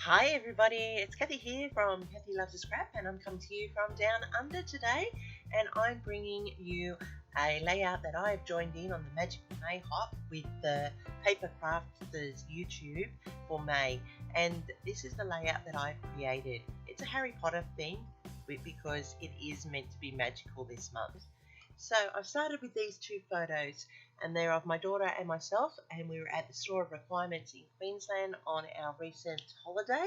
Hi everybody, it's Kathy here from Kathy Loves to Scrap, and I'm coming to you from down under today, and I'm bringing you a layout that I've joined in on the Magical May Hop with the Paper Crafters YouTube for May, and this is the layout that I've created. It's a Harry Potter theme because it is meant to be magical this month. So I've started with these two photos, and they're of my daughter and myself, and we were at the Store of Requirements in Queensland on our recent holiday,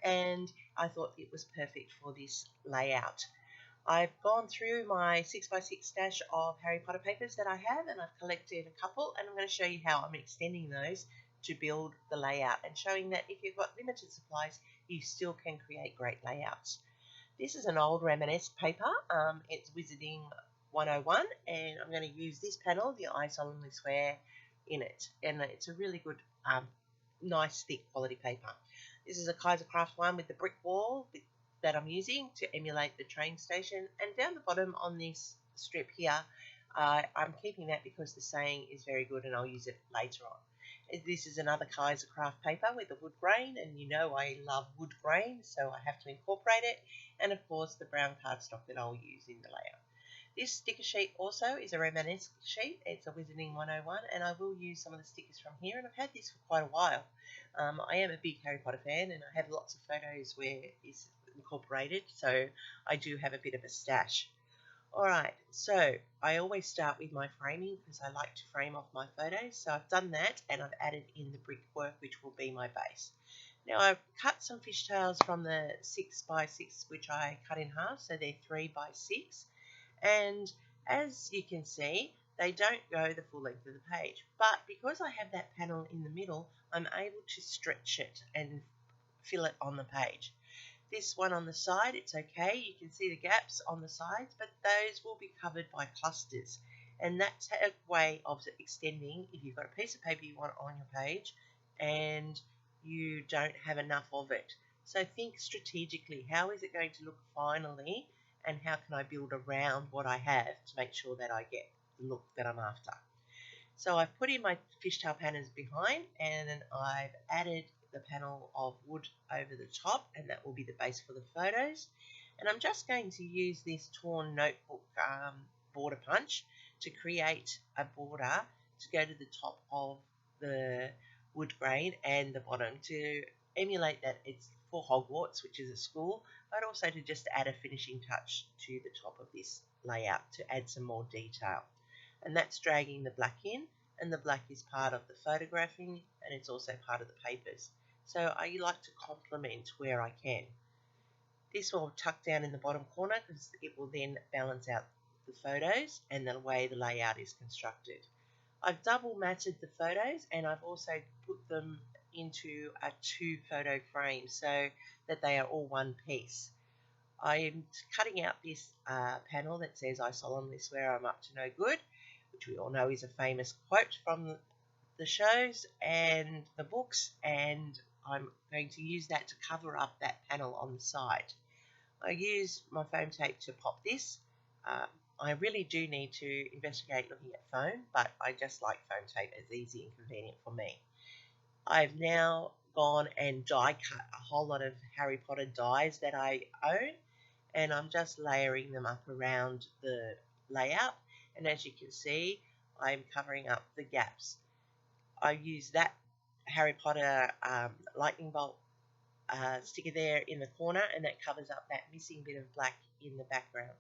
and I thought it was perfect for this layout. I've gone through my 6x6 stash of Harry Potter papers that I have, and I've collected a couple, and I'm going to show you how I'm extending those to build the layout, and showing that if you've got limited supplies, you still can create great layouts. This is an old Reminisce paper. It's Wizarding 101, and I'm going to use this panel, the I Solemnly Swear, in it, and it's a really good, nice thick quality paper. This is a Kaiser Craft one with the brick wall that I'm using to emulate the train station, and down the bottom on this strip here, I'm keeping that because the saying is very good and I'll use it later on. This is another Kaiser Craft paper with a wood grain, and you know I love wood grain, so I have to incorporate it, and of course the brown cardstock that I'll use in the layout. This sticker sheet also is a Reminisce sheet. It's a Wizarding 101, and I will use some of the stickers from here, and I've had this for quite a while. I am a big Harry Potter fan, and I have lots of photos where it's incorporated, so I do have a bit of a stash. Alright, so I always start with my framing because I like to frame off my photos, so I've done that, and I've added in the brickwork, which will be my base. Now I've cut some fishtails from the 6x6, which I cut in half, so they're 3x6. And as you can see, they don't go the full length of the page, but because I have that panel in the middle, I'm able to stretch it and fill it on the page. This one on the side, it's okay, you can see the gaps on the sides, but those will be covered by clusters, and that's a way of extending if you've got a piece of paper you want on your page and you don't have enough of it. So think strategically, how is it going to look finally, and how can I build around what I have to make sure that I get the look that I'm after. So I've put in my fishtail patterns behind, and then I've added the panel of wood over the top, and that will be the base for the photos. And I'm just going to use this torn notebook border punch to create a border to go to the top of the wood grain and the bottom to emulate that it's for Hogwarts, which is a school, but also to just add a finishing touch to the top of this layout to add some more detail. And that's dragging the black in, and the black is part of the photographing, and it's also part of the papers. So I like to complement where I can. This will tuck down in the bottom corner because it will then balance out the photos and the way the layout is constructed. I've double matted the photos, and I've also put them into a 2 photo frame so that they are all one piece. I'm cutting out this panel that says I solemnly swear I'm up to no good, which we all know is a famous quote from the shows and the books, and I'm going to use that to cover up that panel on the side. I use my foam tape to pop this. I really do need to investigate looking at foam, but I just like foam tape. It's easy and convenient for me. I've now gone and die cut a whole lot of Harry Potter dies that I own, and I'm just layering them up around the layout, and as you can see, I'm covering up the gaps. I use that Harry Potter lightning bolt sticker there in the corner, and that covers up that missing bit of black in the background.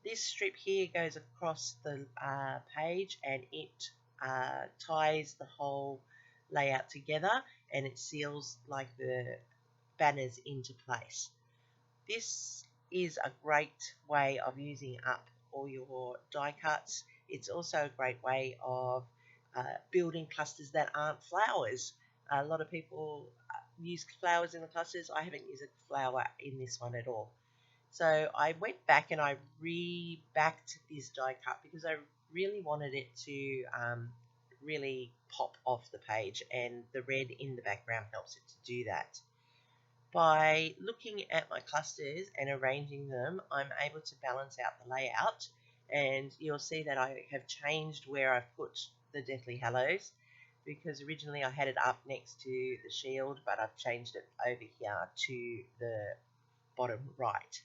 This strip here goes across the page, and it ties the whole layout together, and it seals like the banners into place. This is a great way of using up all your die cuts. It's also a great way of building clusters that aren't flowers. A lot of people use flowers in the clusters. I haven't used a flower in this one at all. So I went back and I re-backed this die cut because I really wanted it to really pop off the page, and the red in the background helps it to do that. By looking at my clusters and arranging them, I'm able to balance out the layout, and you'll see that I have changed where I've put the Deathly Hallows because originally I had it up next to the shield, but I've changed it over here to the bottom right.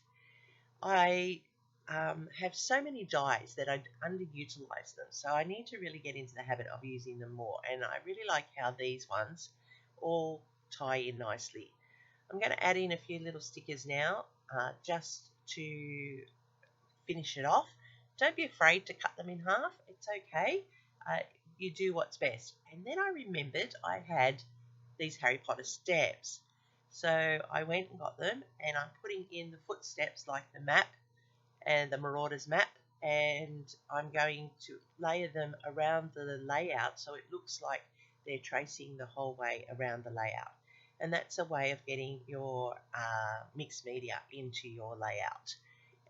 I have so many dies that I underutilize them, so I need to really get into the habit of using them more, and I really like how these ones all tie in nicely. I'm going to add in a few little stickers now, just to finish it off. Don't be afraid to cut them in half, it's okay. You do what's best. And then I remembered I had these Harry Potter stamps. So I went and got them, and I'm putting in the footsteps like the map and the Marauders map, and I'm going to layer them around the layout so it looks like they're tracing the whole way around the layout. And that's a way of getting your mixed media into your layout.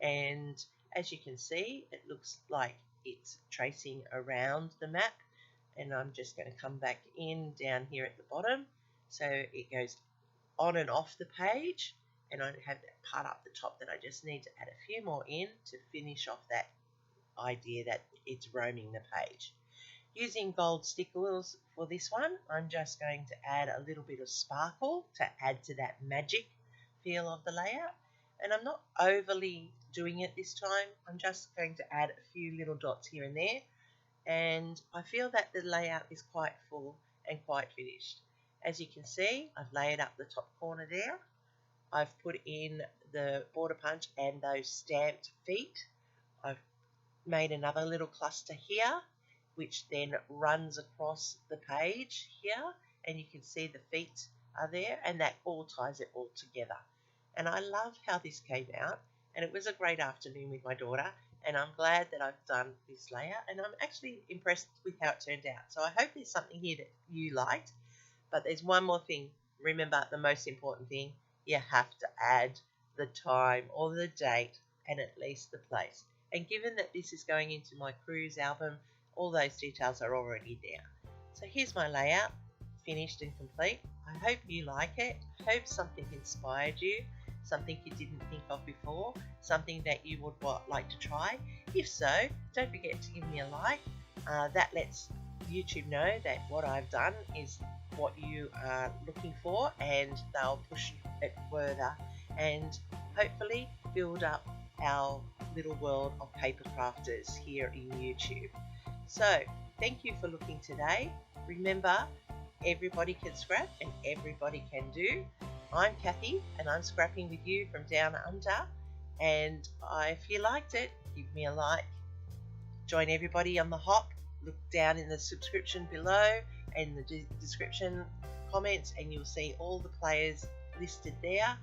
And as you can see, it looks like it's tracing around the map, and I'm just going to come back in down here at the bottom so it goes on and off the page, and I have that part up the top that I just need to add a few more in to finish off that idea that it's roaming the page. Using gold stickers for this one, I'm just going to add a little bit of sparkle to add to that magic feel of the layout, and I'm not overly doing it this time. I'm just going to add a few little dots here and there, and I feel that the layout is quite full and quite finished. As you can see, I've layered up the top corner there. I've put in the border punch and those stamped feet. I've made another little cluster here, which then runs across the page here, and you can see the feet are there, and that all ties it all together. And I love how this came out, and it was a great afternoon with my daughter, and I'm glad that I've done this layout, and I'm actually impressed with how it turned out. So I hope there's something here that you liked. But there's one more thing. Remember, the most important thing, you have to add the time or the date and at least the place. And given that this is going into my cruise album, all those details are already there. So here's my layout, finished and complete. I hope you like it. I hope something inspired you, something you didn't think of before, something that you would like to try. If so, don't forget to give me a like. That lets YouTube know that what I've done is what you are looking for, and they'll push it further and hopefully build up our little world of paper crafters here in YouTube. So thank you for looking today. Remember, everybody can scrap and everybody can do. I'm Kathy, and I'm scrapping with you from down under, and if you liked it, give me a like. Join everybody on the hop. Look down in the subscription below and the description comments, and you'll see all the players listed there,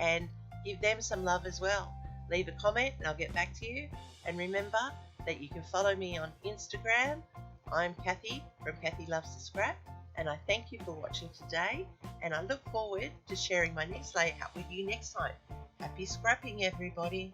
and give them some love as well. Leave a comment and I'll get back to you. And remember that you can follow me on Instagram. I'm Kathy from Kathy Loves to Scrap, and I thank you for watching today, and I look forward to sharing my next layout with you next time. Happy scrapping, everybody.